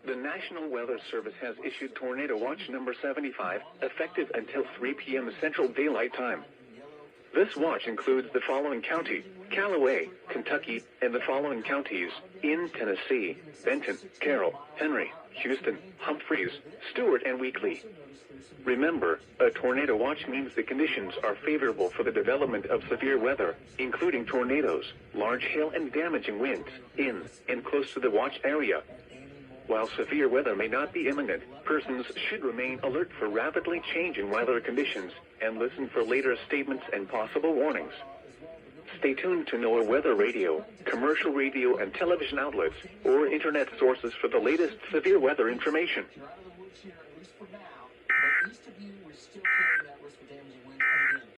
The National Weather Service has issued Tornado Watch number 75, effective until 3 p.m. Central Daylight Time. This watch includes the following county: Callaway, Kentucky, and the following counties in Tennessee: Benton, Carroll, Henry, Houston, Humphreys, Stewart, and Weakley. Remember, a tornado watch means the conditions are favorable for the development of severe weather, including tornadoes, large hail, and damaging winds, in and close to the watch area. While severe weather may not be imminent, persons should remain alert for rapidly changing weather conditions and listen for later statements and possible warnings. Stay tuned to NOAA weather radio, commercial radio and television outlets, or internet sources for the latest severe weather information. You're out of the woods here, at least for now, but east of you, we're still carrying that